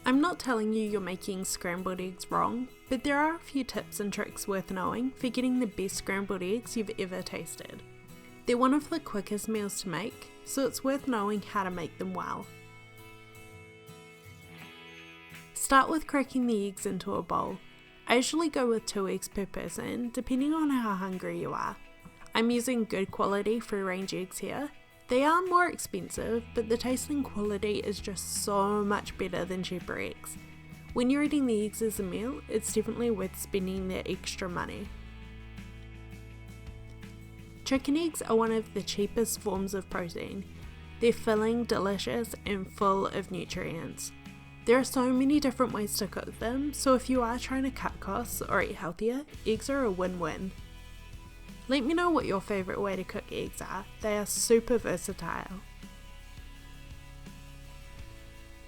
I'm not telling you you're making scrambled eggs wrong, but there are a few tips and tricks worth knowing for getting the best scrambled eggs you've ever tasted. They're one of the quickest meals to make, so it's worth knowing how to make them well. Start with cracking the eggs into a bowl. I usually go with 2 eggs per person, depending on how hungry you are. I'm using good quality free-range eggs here. They are more expensive, but the taste and quality is just so much better than cheaper eggs. When you're eating the eggs as a meal, it's definitely worth spending the extra money. Chicken eggs are one of the cheapest forms of protein. They're filling, delicious, and full of nutrients. There are so many different ways to cook them, so if you are trying to cut costs or eat healthier, eggs are a win-win. Let me know what your favourite way to cook eggs are. They are super versatile.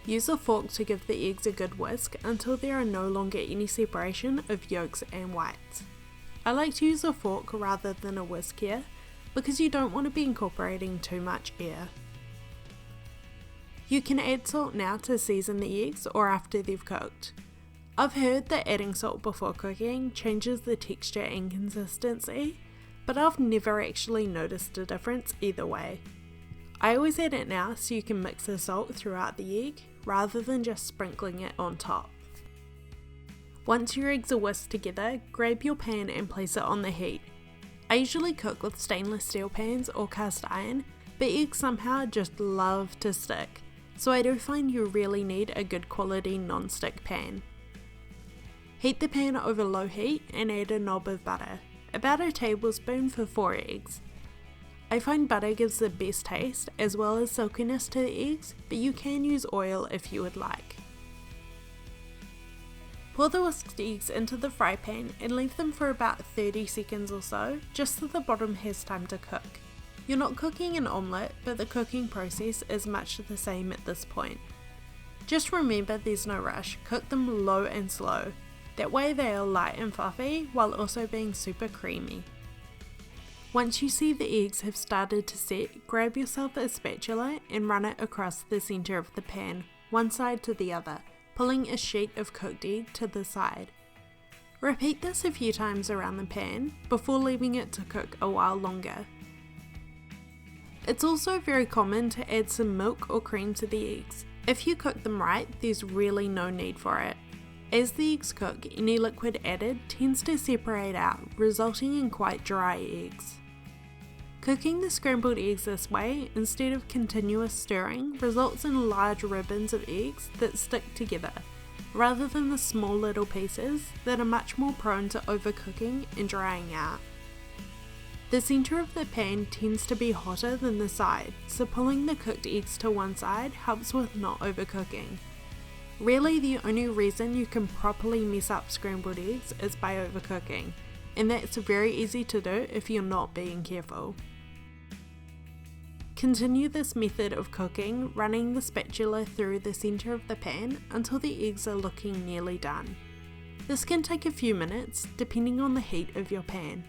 Use a fork to give the eggs a good whisk until there are no longer any separation of yolks and whites. I like to use a fork rather than a whisk here because you don't want to be incorporating too much air. You can add salt now to season the eggs or after they've cooked. I've heard that adding salt before cooking changes the texture and consistency, but I've never actually noticed a difference either way. I always add it now so you can mix the salt throughout the egg rather than just sprinkling it on top. Once your eggs are whisked together, grab your pan and place it on the heat. I usually cook with stainless steel pans or cast iron, but eggs somehow just love to stick, so I do find you really need a good quality non-stick pan. Heat the pan over low heat and add a knob of butter, about a tablespoon for 4 eggs. I find butter gives the best taste as well as silkiness to the eggs, but you can use oil if you would like. Pour the whisked eggs into the fry pan and leave them for about 30 seconds or so, just so the bottom has time to cook. You're not cooking an omelette, but the cooking process is much the same at this point. Just remember there's no rush, cook them low and slow. That way they are light and fluffy while also being super creamy. Once you see the eggs have started to set, grab yourself a spatula and run it across the center of the pan, one side to the other, pulling a sheet of cooked egg to the side. Repeat this a few times around the pan before leaving it to cook a while longer. It's also very common to add some milk or cream to the eggs. If you cook them right, there's really no need for it. As the eggs cook, any liquid added tends to separate out, resulting in quite dry eggs. Cooking the scrambled eggs this way, instead of continuous stirring, results in large ribbons of eggs that stick together, rather than the small little pieces that are much more prone to overcooking and drying out. The centre of the pan tends to be hotter than the side, so pulling the cooked eggs to one side helps with not overcooking. Really, the only reason you can properly mess up scrambled eggs is by overcooking, and that's very easy to do if you're not being careful. Continue this method of cooking, running the spatula through the centre of the pan until the eggs are looking nearly done. This can take a few minutes, depending on the heat of your pan.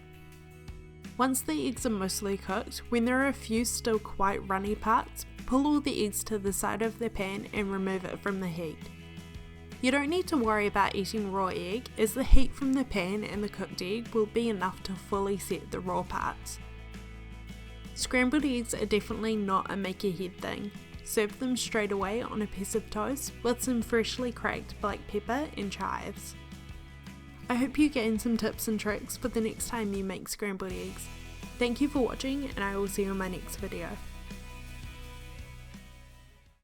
Once the eggs are mostly cooked, when there are a few still quite runny parts, pull all the eggs to the side of the pan and remove it from the heat. You don't need to worry about eating raw egg, as the heat from the pan and the cooked egg will be enough to fully set the raw parts. Scrambled eggs are definitely not a make ahead thing. Serve them straight away on a piece of toast with some freshly cracked black pepper and chives. I hope you gain some tips and tricks for the next time you make scrambled eggs. Thank you for watching, and I will see you in my next video.